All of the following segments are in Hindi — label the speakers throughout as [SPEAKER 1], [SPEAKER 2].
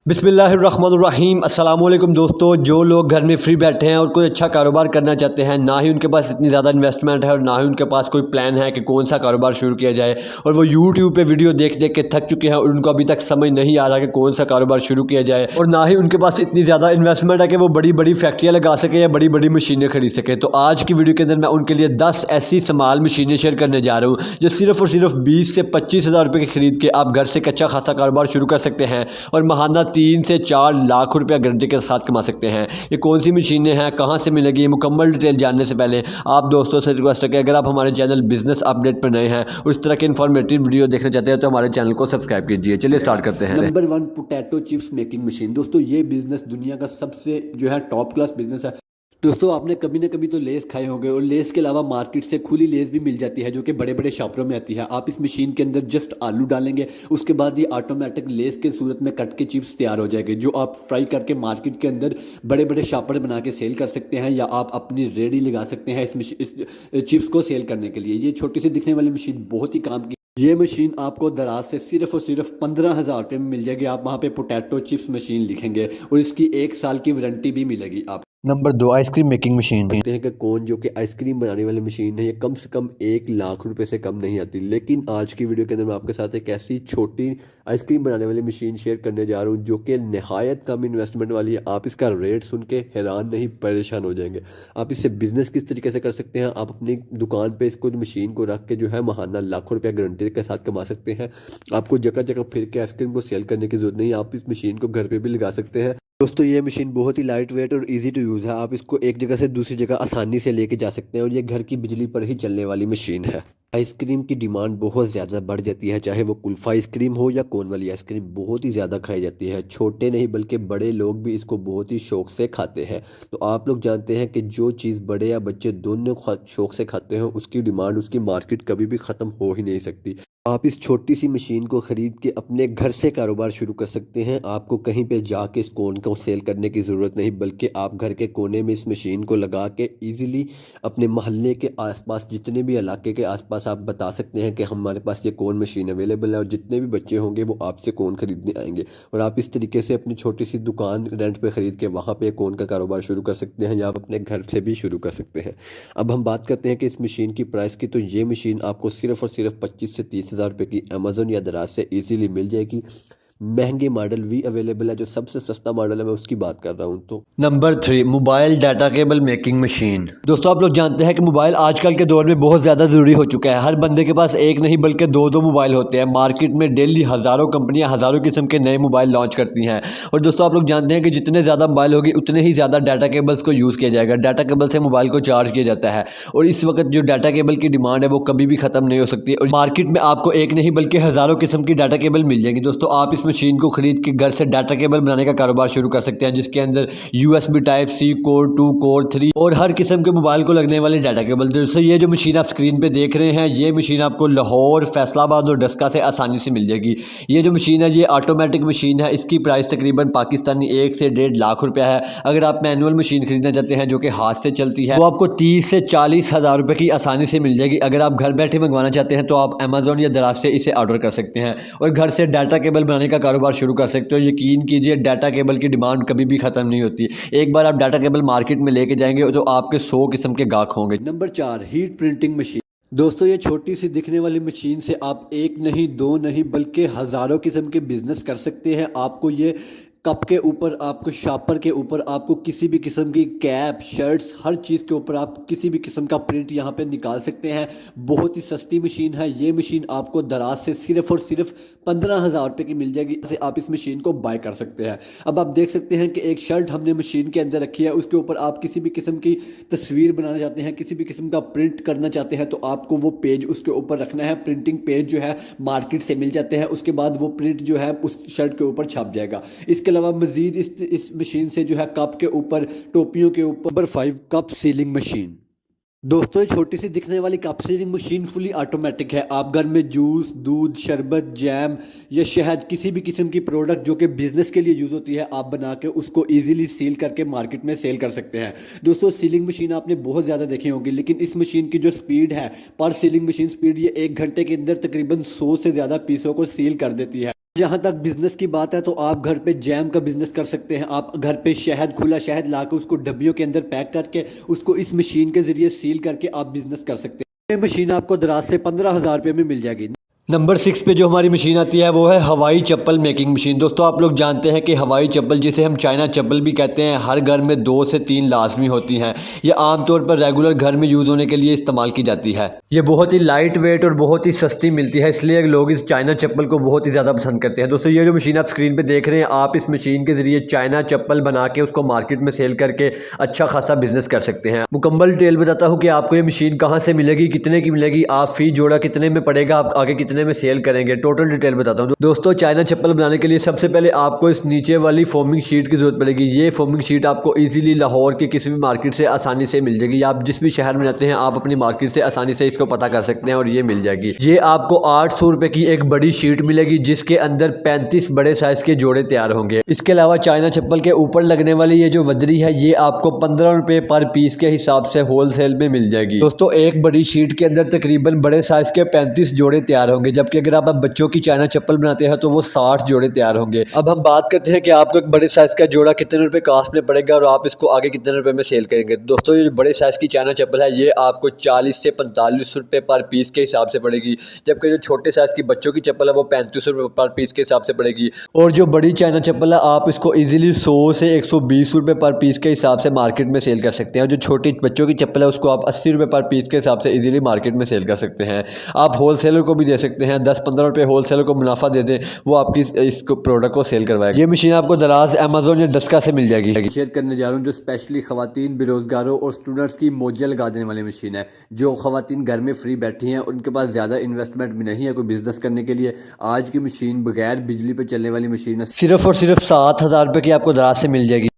[SPEAKER 1] बिस्मिल्लाहिर्रहमानिर्रहीम अस्सलाम वालेकुम दोस्तों। जो लोग घर में फ्री बैठे हैं और कोई अच्छा कारोबार करना चाहते हैं, ना ही उनके पास इतनी ज़्यादा इन्वेस्टमेंट है और ना ही उनके पास कोई प्लान है कि कौन सा कारोबार शुरू किया जाए, और वो यूट्यूब पे वीडियो देख देख के थक चुके हैं और उनको अभी तक समझ नहीं आ रहा कि कौन सा कारोबार शुरू किया जाए, और ना ही उनके पास इतनी ज़्यादा इन्वेस्टमेंट है कि वो बड़ी बड़ी फैक्ट्रियाँ लगा सके या बड़ी बड़ी मशीनें खरीद सके। तो आज की वीडियो के अंदर मैं उनके लिए 10 ऐसी स्मॉल मशीनें शेयर करने जा रहा हूँ जो सिर्फ और सिर्फ 20 से 25 हज़ार रुपये की खरीद के आप घर से एक अच्छा खासा कारोबार शुरू कर सकते हैं और महाना 3 से 4 लाख रुपया गारंटी के साथ कमा सकते हैं। ये कौन सी मशीनें हैं, कहाँ से मिलेगी, ये मुकम्मल डिटेल जानने से पहले आप दोस्तों से रिक्वेस्ट है कि अगर आप हमारे चैनल बिजनेस अपडेट पर नए हैं और इस तरह के इन्फॉर्मेटिव वीडियो देखना चाहते हैं तो हमारे चैनल को सब्सक्राइब कीजिए। चलिए स्टार्ट करते हैं।
[SPEAKER 2] Number 1 potato chips making machine. दोस्तों ये बिजनेस दुनिया का सबसे जो है टॉप क्लास बिजनेस है। दोस्तों आपने कभी ना कभी तो लेस खाए होंगे, और लेस के अलावा मार्केट से खुली लेस भी मिल जाती है जो कि बड़े बड़े शॉपरों में आती है। आप इस मशीन के अंदर जस्ट आलू डालेंगे, उसके बाद ये ऑटोमेटिक लेस के सूरत में कट के चिप्स तैयार हो जाएंगे जो आप फ्राई करके मार्केट के अंदर बड़े बड़े शॉपर बना के सेल कर सकते हैं, या आप अपनी रेडी लगा सकते हैं इस चिप्स को सेल करने के लिए। ये छोटी सी दिखने वाली मशीन बहुत ही काम की। ये मशीन आपको दराज से सिर्फ और सिर्फ 15,000 रुपये में मिल जाएगी। आप वहाँ पे पोटैटो चिप्स मशीन लिखेंगे और इसकी 1 साल की वारंटी भी मिलेगी। आप
[SPEAKER 1] नंबर 2 आइसक्रीम मेकिंग मशीन।
[SPEAKER 2] देखते हैं कि कौन जो कि आइसक्रीम बनाने वाली मशीन है, ये कम से कम 1 लाख रुपए से कम नहीं आती। लेकिन आज की वीडियो के अंदर मैं आपके साथ एक ऐसी छोटी आइसक्रीम बनाने वाली मशीन शेयर करने जा रहा हूँ जो कि नहायत कम इन्वेस्टमेंट वाली है। आप इसका रेट सुन के हैरान नहीं परेशान हो जाएंगे। आप इससे बिजनेस किस तरीके से कर सकते हैं, आप अपनी दुकान पे इसको मशीन को रख के जो है महाना लाखों रुपया गारंटी के साथ कमा सकते हैं। आपको जगह जगह फिर के आइसक्रीम को सेल करने की जरूरत नहीं, आप इस मशीन को घर पर भी लगा सकते हैं। दोस्तों ये मशीन बहुत ही लाइट वेट और इजी टू यूज़ है। आप इसको एक जगह से दूसरी जगह आसानी से लेके जा सकते हैं, और ये घर की बिजली पर ही चलने वाली मशीन है। आइसक्रीम की डिमांड बहुत ज़्यादा बढ़ जाती है, चाहे वो कुल्फ़ा आइसक्रीम हो या कोन वाली आइसक्रीम बहुत ही ज़्यादा खाई जाती है। छोटे नहीं बल्कि बड़े लोग भी इसको बहुत ही शौक़ से खाते हैं। तो आप लोग जानते हैं कि जो चीज़ बड़े या बच्चे दोनों शौक़ से खाते हैं उसकी डिमांड, उसकी मार्केट कभी भी ख़त्म हो ही नहीं सकती। आप इस छोटी सी मशीन को ख़रीद के अपने घर से कारोबार शुरू कर सकते हैं। आपको कहीं पे जाके इस कोन को सेल करने की ज़रूरत नहीं, बल्कि आप घर के कोने में इस मशीन को लगा के इजीली अपने मोहल्ले के आसपास, जितने भी इलाके के आसपास आप बता सकते हैं कि हमारे पास ये कोन मशीन अवेलेबल है, और जितने भी बच्चे होंगे वो आपसे कोन ख़रीदने आएंगे। और आप इस तरीके से अपनी छोटी सी दुकान रेंट पर ख़रीद के वहाँ पर कोन का कारोबार शुरू कर सकते हैं, या आप अपने घर से भी शुरू कर सकते हैं। अब हम बात करते हैं कि इस मशीन की प्राइस की। तो ये मशीन आपको सिर्फ और सिर्फ 25 से 30 हज़ार रुपये की अमेज़न या दराज से इजीली मिल जाएगी। महंगे मॉडल भी अवेलेबल है, जो सबसे सस्ता मॉडल है मैं उसकी बात कर रहा हूँ। तो
[SPEAKER 1] number 3 mobile data cable making machine. दोस्तों आप लोग जानते हैं कि मोबाइल आजकल के दौर में बहुत ज़्यादा ज़रूरी हो चुका है। हर बंदे के पास एक नहीं बल्कि दो दो मोबाइल होते हैं। मार्केट में डेली हज़ारों कंपनियां हज़ारों किस्म के नए मोबाइल लॉन्च करती हैं, और दोस्तों आप लोग जानते हैं कि जितने ज़्यादा मोबाइल होगी उतने ही ज़्यादा डाटा केबल्स को यूज़ किया जाएगा। डाटा केबल से मोबाइल को चार्ज किया जाता है, और इस वक्त जो डाटा केबल की डिमांड है वो कभी भी ख़त्म नहीं हो सकती, और मार्केट में आपको एक नहीं बल्कि हज़ारों किस्म की डाटा केबल मिल जाएगी। दोस्तों आप इस मशीन को खरीद कि घर से डाटा केबल बनाने का कारोबार शुरू कर सकते हैं, जिसके अंदर USB type C, core 2, core 3 और हर किस्म के मोबाइल को लगने वाले डाटा केबल। दोस्तों ये जो मशीन आप स्क्रीन पे देख रहे हैं, ये मशीन आपको लाहौर, फैसलाबाद और डस्का से आसानी से मिल जाएगी। ये जो मशीन है ये ऑटोमेटिक मशीन है। इसकी प्राइस तकरीबन पाकिस्तानी 1 से 1.5 लाख रुपया है। अगर आप मैनुअल मशीन खरीदना चाहते हैं जो कि हाथ से चलती है, वो आपको 30 से 40 हज़ार रुपये की आसानी से मिल जाएगी। अगर आप घर बैठे मंगवाना चाहते हैं तो आप अमेज़न या दराज से इसे ऑर्डर कर सकते हैं और घर से डाटा केबल बनाने का कारोबार शुरू कर सकते हो। यकीन कीजिए डाटा केबल की डिमांड कभी भी ख़त्म नहीं होती। एक बार आप डाटा केबल मार्केट में लेके जाएंगे तो आपके 100 किस्म के गाहक होंगे।
[SPEAKER 2] Number 4 heat printing machine. दोस्तों ये छोटी सी दिखने वाली मशीन से आप एक नहीं, दो नहीं, बल्कि हज़ारों किस्म के बिजनेस कर सकते हैं। आपको ये कप के ऊपर, आपको शॉपर के ऊपर, आपको किसी भी किस्म की कैप, शर्ट्स, हर चीज़ के ऊपर आप किसी भी किस्म का प्रिंट यहाँ पे निकाल सकते हैं। बहुत ही सस्ती मशीन है। ये मशीन आपको दराज से सिर्फ और सिर्फ 15,000 रुपये की मिल जाएगी। इसे आप इस मशीन को बाय कर सकते हैं। अब आप देख सकते हैं कि एक शर्ट हमने मशीन के अंदर रखी है, उसके ऊपर आप किसी भी किस्म की तस्वीर बनाना चाहते हैं, किसी भी किस्म का प्रिंट करना चाहते हैं, तो आपको वो पेज उसके ऊपर रखना है। प्रिंटिंग पेज जो है मार्केट से मिल जाते हैं, उसके बाद वो प्रिंट जो है उस शर्ट के ऊपर छप जाएगा। इसके अलावा मजीद इस मशीन से जो है कप के ऊपर, टोपियों के ऊपर 5 कप सीलिंग मशीन। दोस्तों छोटी सी दिखने वाली cup sealing machine fully automatic है। आप घर में जूस, दूध, शरबत, जैम या शहद, किसी भी किस्म की प्रोडक्ट जो कि बिजनेस के लिए यूज़ होती है, आप बना के उसको इजीली सील करके मार्केट में सेल कर सकते हैं। दोस्तों सीलिंग मशीन आपने बहुत ज़्यादा देखी होगी, लेकिन इस मशीन की जो स्पीड है, पर सीलिंग मशीन स्पीड, ये 1 घंटे के अंदर तकरीबन 100 से ज़्यादा पीसों को सील कर देती है। जहाँ तक बिजनेस की बात है तो आप घर पे जैम का बिजनेस कर सकते हैं। आप घर पे शहद, खुला शहद ला के उसको डब्बियों के अंदर पैक करके उसको इस मशीन के जरिए सील करके आप बिजनेस कर सकते हैं। ये मशीन आपको दराज से 15,000 रुपये में मिल जाएगी।
[SPEAKER 1] नंबर 6 पे जो हमारी मशीन आती है वो है हवाई चप्पल मेकिंग मशीन। दोस्तों आप लोग जानते हैं कि हवाई चप्पल, जिसे हम चाइना चप्पल भी कहते हैं, हर घर में 2 से 3 लाजमी होती हैं। ये आमतौर पर रेगुलर घर में यूज़ होने के लिए इस्तेमाल की जाती है। ये बहुत ही लाइट वेट और बहुत ही सस्ती मिलती है, इसलिए लोग इस चाइना चप्पल को बहुत ही ज़्यादा पसंद करते हैं। दोस्तों ये जो मशीन आप स्क्रीन पर देख रहे हैं, आप इस मशीन के ज़रिए चाइना चप्पल बना के उसको मार्केट में सेल करके अच्छा खासा बिजनेस कर सकते हैं। मुकम्मल डिटेल बताता हूँ कि आपको ये मशीन कहाँ से मिलेगी, कितने की मिलेगी, आप फी जोड़ा कितने में पड़ेगा, आप आगे कितने में सेल करेंगे, टोटल डिटेल बताता हूँ। दोस्तों चाइना चप्पल बनाने के लिए सबसे पहले आपको इस नीचे वाली फोमिंग शीट की जरूरत पड़ेगी। ये फोमिंग शीट आपको इजीली लाहौर के किसी भी मार्केट से आसानी से मिल जाएगी। आप जिस भी शहर में रहते हैं आप अपनी मार्केट से आसानी से इसको पता कर सकते हैं और ये मिल जाएगी। ये आपको 800 रुपए की एक बड़ी शीट मिलेगी जिसके अंदर 35 बड़े साइज के जोड़े तैयार होंगे। इसके अलावा चाइना चप्पल के ऊपर लगने वाली ये जो वदरी है ये आपको 15 रुपए पर पीस के हिसाब से होलसेल में मिल जाएगी। दोस्तों एक बड़ी शीट के अंदर तकरीबन बड़े साइज के 35 जोड़े तैयार होंगे, जबकि अगर आप बच्चों की चाइना चप्पल बनाते हैं तो वो 60 जोड़े तैयार होंगे। अब हम बात करते हैं कि आपको एक बड़े साइज का जोड़ा कितने रुपए कास्ट में पड़ेगा और आप इसको आगे कितने रुपए में सेल करेंगे। दोस्तों ये जो बड़े साइज की चाइना चप्पल है ये आपको 40 से 45 रुपए पर पीस के हिसाब से पड़ेगी, जबकि जो छोटे साइज की बच्चों की चप्पल है वो 35 रुपए पर पीस के हिसाब से पड़ेगी। और जो बड़ी चाइना चप्पल है आप इसको इजीली 100 से 120 रुपए पर पीस के हिसाब से मार्केट में सेल कर सकते हैं। और जो छोटी बच्चों की चप्पल है उसको आप 80 रुपए पर पीस के हिसाब से इजीली मार्केट में सेल कर सकते हैं। आप होलसेलर को भी दे सकते हैं, 10-15 रुपए होलसेलर को मुनाफा दे दें, वो आपकी इस प्रोडक्ट को सेल करवाएगा। ये मशीन आपको दराज अमेजोन या डस्का से मिल जाएगी।
[SPEAKER 2] शेयर करने जा रहा हूँ जो स्पेशली खवातीन, बेरोजगारों और स्टूडेंट्स की मौजा लगा देने वाली मशीन है। जो खवातीन घर में फ्री बैठी हैं, उनके पास ज़्यादा इन्वेस्टमेंट भी नहीं है कोई बिजनेस करने के लिए, आज की मशीन बगैर बिजली पे चलने वाली मशीन है।
[SPEAKER 1] सिर्फ और सिर्फ 7,000 रुपए की आपको दराज से मिल जाएगी।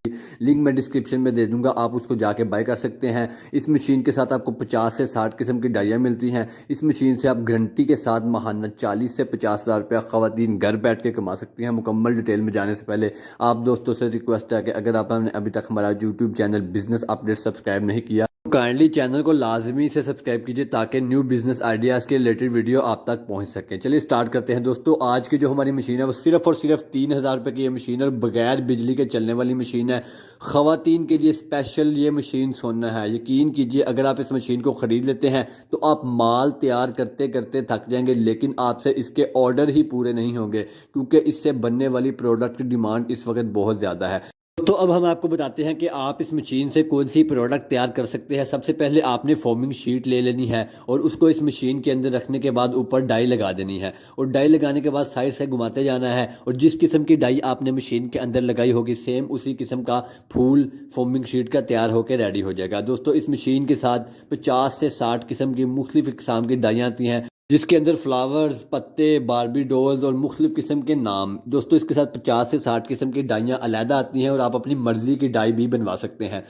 [SPEAKER 2] लिंक मैं डिस्क्रिप्शन में दे दूंगा, आप उसको जाके बाय कर सकते हैं। इस मशीन के साथ आपको 50 से 60 किस्म की डाइयाँ मिलती हैं। इस मशीन से आप गारंटी के साथ माहाना 40 से 50,000 रुपया खवातीन घर बैठ के कमा सकती हैं। मुकम्मल डिटेल में जाने से पहले आप दोस्तों से रिक्वेस्ट है कि अगर आपने अभी तक हमारा YouTube channel business update subscribe नहीं किया, काइंडली चैनल को लाजमी से सब्सक्राइब कीजिए ताकि न्यू बिजनेस आइडियाज़ के रिलेटेड वीडियो आप तक पहुंच सकें। चलिए स्टार्ट करते हैं दोस्तों। आज की जो हमारी मशीन है वो सिर्फ और सिर्फ 3,000 रुपये की ये मशीन है और बगैर बिजली के चलने वाली मशीन है। ख़वातीन के लिए स्पेशल ये मशीन सोना है। यकीन कीजिए अगर आप इस मशीन को ख़रीद लेते हैं तो आप माल तैयार करते करते थक जाएंगे, लेकिन आपसे इसके ऑर्डर ही पूरे नहीं होंगे क्योंकि इससे बनने वाली प्रोडक्ट की डिमांड इस वक्त बहुत ज़्यादा है। तो अब हम आपको बताते हैं कि आप इस मशीन से कौन सी प्रोडक्ट तैयार कर सकते हैं। सबसे पहले आपने फोमिंग शीट ले लेनी है और उसको इस मशीन के अंदर रखने के बाद ऊपर डाई लगा देनी है और डाई लगाने के बाद साइड से घुमाते जाना है और जिस किस्म की डाई आपने मशीन के अंदर लगाई होगी सेम उसी किस्म का फूल फोमिंग शीट का तैयार होकर रेडी हो जाएगा। दोस्तों इस मशीन के साथ 50 से 60 किस्म की मुख्तलिफ इकसाम की डाइयाँ आती हैं जिसके अंदर फ्लावर्स, पत्ते, बारबी डॉल्स और मुख्तलिफ किस्म के नाम। दोस्तों इसके साथ 50 से 60 किस्म की डाइयाँ अलहदा आती हैं और आप अपनी मर्ज़ी की डाई भी बनवा सकते हैं।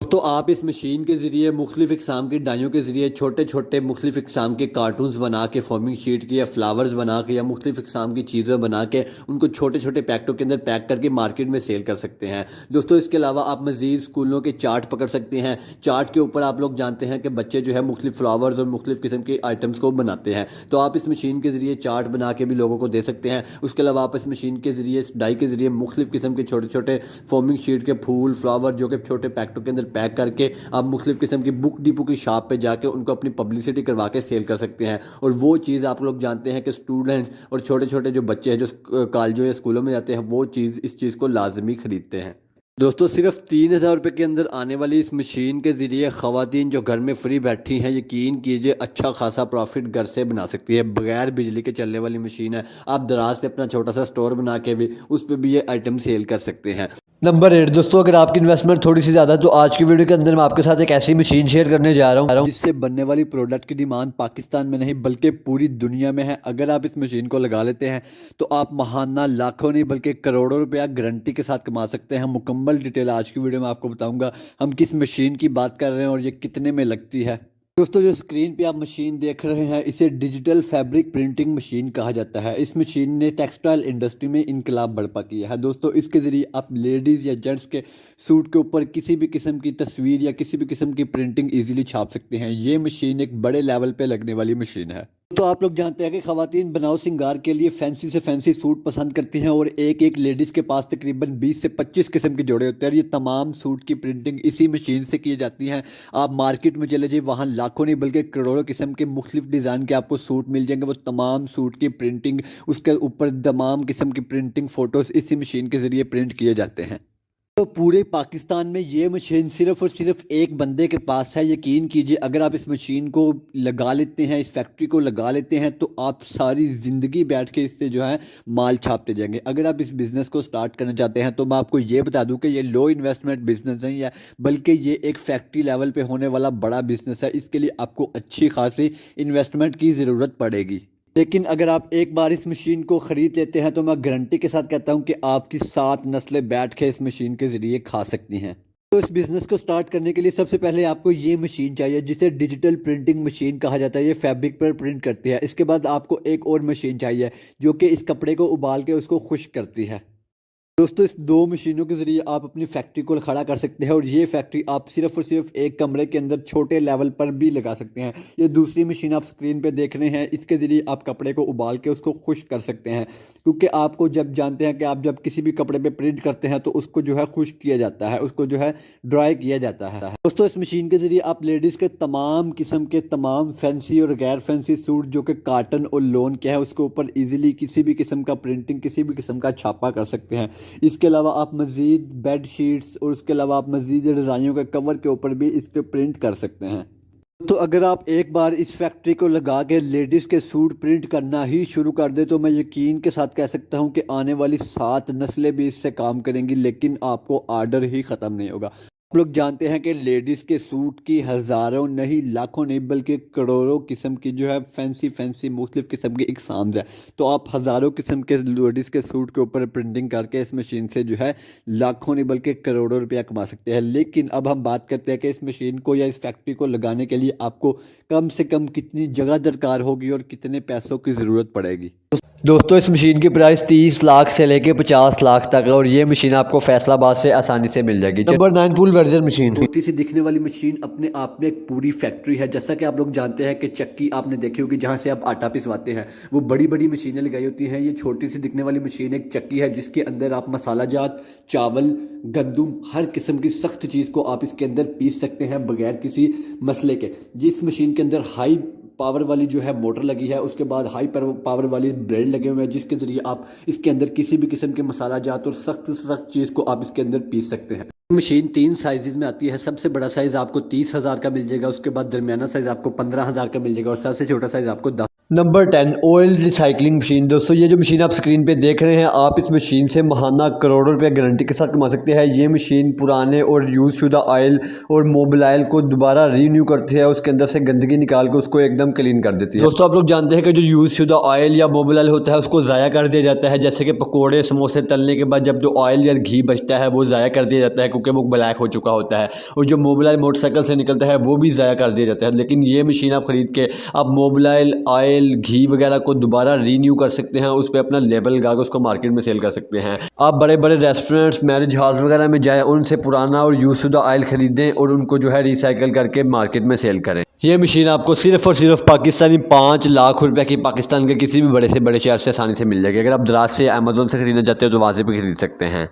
[SPEAKER 2] तो आप इस मशीन के ज़रिए मुख्तलिफ इकसाम की डाइयों के ज़रिए छोटे छोटे मुख्तलिफ इकसाम के कार्टून्स बना के फोमिंग शीट की या फ्लावर्स बना के या मुख्तलिफ इकसाम की चीज़ें बना के उनको छोटे छोटे पैकेटों के अंदर पैक करके मार्केट में सेल कर सकते हैं। दोस्तों इसके अलावा आप मज़ीद स्कूलों के चार्ट पकड़ सकते हैं। चार्ट के ऊपर आप लोग जानते हैं कि बच्चे जो है मुख्तलिफ फ्लावर्स और मुख्तलिफ किस्म के आइटम्स को बनाते हैं, तो आप इस मशीन के ज़रिए चार्ट बना के भी लोगों को दे सकते हैं। उसके अलावा आप इस मशीन के ज़रिए, इस डाई के ज़रिए मुख्तलिफ किस्म के छोटे छोटे फोमिंग शीट के फूल, फ्लावर जो कि छोटे पैकेटों के अंदर पैक करके आप मुख्तलिफ किस्म की बुक डिपो की शॉप पे जाके उनको अपनी पब्लिसिटी करवा के सेल कर सकते हैं। और वो चीज़ आप लोग जानते हैं कि स्टूडेंट्स और छोटे छोटे जो बच्चे हैं जो कॉलेजों या स्कूलों में जाते हैं वो चीज़ इस चीज़ को लाजमी ख़रीदते हैं। दोस्तों सिर्फ 3,000 रुपये के अंदर आने वाली इस मशीन के ज़रिए ख़वातीन जो घर में फ्री बैठी हैं, यकीन कीजिए अच्छा खासा प्रॉफिट घर से बना सकती है। बगैर बिजली के चलने वाली मशीन है। आप दराज पे अपना छोटा सा स्टोर बना के भी उस पर भी ये आइटम सेल कर सकते हैं।
[SPEAKER 1] नंबर 8 दोस्तों, अगर आपकी इन्वेस्टमेंट थोड़ी सी ज़्यादा है तो आज की वीडियो के अंदर मैं आपके साथ एक ऐसी मशीन शेयर करने जा रहा हूँ
[SPEAKER 2] जिससे बनने वाली प्रोडक्ट की डिमांड पाकिस्तान में नहीं बल्कि पूरी दुनिया में है। अगर आप इस मशीन को लगा लेते हैं तो आप महाना लाखों नहीं बल्कि करोड़ों रुपया गारंटी के साथ कमा सकते हैं। मुकम्मल डिटेल आज की वीडियो में आपको बताऊंगा हम किस मशीन की बात कर रहे हैं और ये कितने में लगती है। दोस्तों जो स्क्रीन पे आप मशीन देख रहे हैं इसे डिजिटल फैब्रिक प्रिंटिंग मशीन कहा जाता है। इस मशीन ने टेक्सटाइल इंडस्ट्री में इनकलाब बर्पा किया है। दोस्तों इसके ज़रिए आप लेडीज़ या जेंट्स के सूट के ऊपर किसी भी किस्म की तस्वीर या किसी भी किस्म की प्रिंटिंग इजीली छाप सकते हैं। ये मशीन एक बड़े लेवल पे लगने वाली मशीन है।
[SPEAKER 1] तो आप लोग जानते हैं कि ख़वातीन बनाव सिंगार के लिए फैंसी से फैंसी सूट पसंद करती हैं और एक एक लेडीज़ के पास तकरीबन 20 से 25 किस्म के जोड़े होते हैं और ये तमाम सूट की प्रिंटिंग इसी मशीन से की जाती हैं। आप मार्केट में चले जाइए, वहाँ लाखों नहीं बल्कि करोड़ों किस्म के मुख्तलिफ डिज़ाइन के आपको सूट मिल जाएंगे। वो तमाम सूट की प्रिंटिंग, उसके ऊपर तमाम किस्म की प्रिंटिंग फ़ोटोज़ इसी मशीन के ज़रिए प्रिंट किए जाते हैं। तो पूरे पाकिस्तान में ये मशीन सिर्फ़ और सिर्फ एक बंदे के पास है। यकीन कीजिए, अगर आप इस मशीन को लगा लेते हैं, इस फैक्ट्री को लगा लेते हैं, तो आप सारी ज़िंदगी बैठ के इससे जो है माल छापते जाएंगे। अगर आप इस बिज़नेस को स्टार्ट करना चाहते हैं तो मैं आपको ये बता दूं कि ये लो इन्वेस्टमेंट बिज़नेस नहीं है, बल्कि ये एक फैक्ट्री लेवल पे होने वाला बड़ा बिज़नेस है। इसके लिए आपको अच्छी खासी इन्वेस्टमेंट की ज़रूरत पड़ेगी। लेकिन अगर आप एक बार इस मशीन को ख़रीद लेते हैं तो मैं गारंटी के साथ कहता हूं कि आपकी 7 नस्लें बैठ के इस मशीन के ज़रिए खा सकती हैं। तो इस बिज़नेस को स्टार्ट करने के लिए सबसे पहले आपको ये मशीन चाहिए, जिसे डिजिटल प्रिंटिंग मशीन कहा जाता है। ये फैब्रिक पर प्रिंट करती है। इसके बाद आपको एक और मशीन चाहिए जो कि इस कपड़े को उबाल के उसको खुश्क करती है। दोस्तों, इस 2 मशीनों के ज़रिए आप अपनी फैक्ट्री को खड़ा कर सकते हैं और ये फैक्ट्री आप सिर्फ़ और सिर्फ एक कमरे के अंदर छोटे लेवल पर भी लगा सकते हैं। ये दूसरी मशीन आप स्क्रीन पे देख रहे हैं, इसके ज़रिए आप कपड़े को उबाल के उसको खुश्क कर सकते हैं, क्योंकि आपको जब जानते हैं कि आप जब किसी भी कपड़े पे प्रिंट करते हैं तो उसको जो है खुश्क किया जाता है, उसको जो है ड्राई किया जाता है। दोस्तों, इस मशीन के ज़रिए आप लेडीज़ के तमाम किस्म के तमाम फैंसी और गैर फैंसी सूट जो कि काटन और लोन के हैं, उसके ऊपर ईज़िली किसी भी किस्म का प्रिंटिंग, किसी भी किस्म का छापा कर सकते हैं। इसके अलावा आप मज़ीद बेड शीट्स और उसके अलावा आप मज़ीद रज़ाइयों के कवर के ऊपर भी इस पर प्रिंट कर सकते हैं। तो अगर आप एक बार इस फैक्ट्री को लगा के लेडीज़ के सूट प्रिंट करना ही शुरू कर दे तो मैं यकीन के साथ कह सकता हूं कि आने वाली 7 नस्लें भी इससे काम करेंगी, लेकिन आपको आर्डर ही ख़त्म नहीं होगा। आप लोग जानते हैं कि लेडीज़ के सूट की हज़ारों नहीं, लाखों नहीं बल्कि करोड़ों किस्म की जो है फैंसी मुख्तलिफ किस्म की इकसाम्स है। तो आप हज़ारों किस्म के लेडीज़ के सूट के ऊपर प्रिंटिंग करके इस मशीन से जो है लाखों नहीं बल्कि करोड़ों रुपया कमा सकते हैं। लेकिन अब हम बात करते हैं कि इस मशीन को या इस फैक्ट्री को लगाने के लिए आपको कम से कम कितनी जगह दरकार होगी और कितने पैसों की ज़रूरत पड़ेगी। दोस्तों, इस मशीन की प्राइस 30 लाख से लेके 50 लाख तक है और ये मशीन आपको फैसलाबाद से आसानी से मिल जाएगी। Number 9 full version machine. छोटी सी दिखने वाली मशीन अपने आप में एक पूरी फैक्ट्री है। जैसा कि आप लोग जानते हैं कि चक्की आपने देखी होगी जहाँ से आप आटा पिसवाते हैं, वो बड़ी बड़ी मशीनें लगाई होती हैं। ये छोटी सी दिखने वाली मशीन एक चक्की है जिसके अंदर आप मसाला जात, चावल, गंदुम, हर किस्म की सख्त चीज़ को आप इसके अंदर पीस सकते हैं बगैर किसी मसले के। जिस मशीन के अंदर हाई पावर वाली जो है मोटर लगी है, उसके बाद हाई पावर वाली ब्लेड लगे हुए हैं जिसके ज़रिए आप इसके अंदर किसी भी किस्म के मसाला जात और सख्त चीज़ को आप इसके अंदर पीस सकते हैं। मशीन 3 साइज़ में आती है। सबसे बड़ा साइज़ आपको 30,000 का मिल जाएगा, उसके बाद दरमियाना साइज़ आपको 15,000 का मिल जाएगा और सबसे छोटा साइज़ आपको 10। Number 10 oil recycling machine. दोस्तों, ये जो मशीन आप स्क्रीन पे देख रहे हैं, आप इस मशीन से महाना करोड़ों रुपए गारंटी के साथ कमा सकते हैं। ये मशीन पुराने और यूज़ शुदा ऑयल और मोबिल ऑयल को दोबारा रीन्यू करती है, उसके अंदर से गंदगी निकाल के उसको एकदम क्लीन कर देती है। दोस्तों, आप लोग जानते हैं कि जो यूज़ शुदा ऑयल या मोबिल ऑयल होता है उसको ज़ाया कर दिया जाता है। जैसे कि पकौड़े समोसे तलने के बाद जब जो ऑयल या घी बचता है वो ज़ाया कर दिया जाता है क्योंकि वो ब्लैक हो चुका होता है, और जो मोबिल ऑयल मोटरसाइकिल से निकलता है वो भी ज़ाया कर दिया जाता है। लेकिन ये मशीन आप ख़रीद के आप मोबिल ऑयल, घी वगैरह को दोबारा रीन्यू कर सकते हैं, उस पर अपना लेबल लगा के उसको मार्केट में सेल कर सकते हैं। आप बड़े बड़े रेस्टोरेंट्स, मैरिज हॉल्स वगैरह में जाएं, उनसे पुराना और यूज़शुदा ऑयल खरीदें और उनको जो है रिसाइकिल करके मार्केट में सेल करें। ये मशीन आपको सिर्फ और सिर्फ पाकिस्तानी 5 लाख रुपए की पाकिस्तान के किसी भी बड़े से बड़े शहर से आसानी से मिल जाएगी। अगर आप दराज से अमेज़न से खरीदना चाहते हो तो वहाँ से भी खरीद सकते हैं।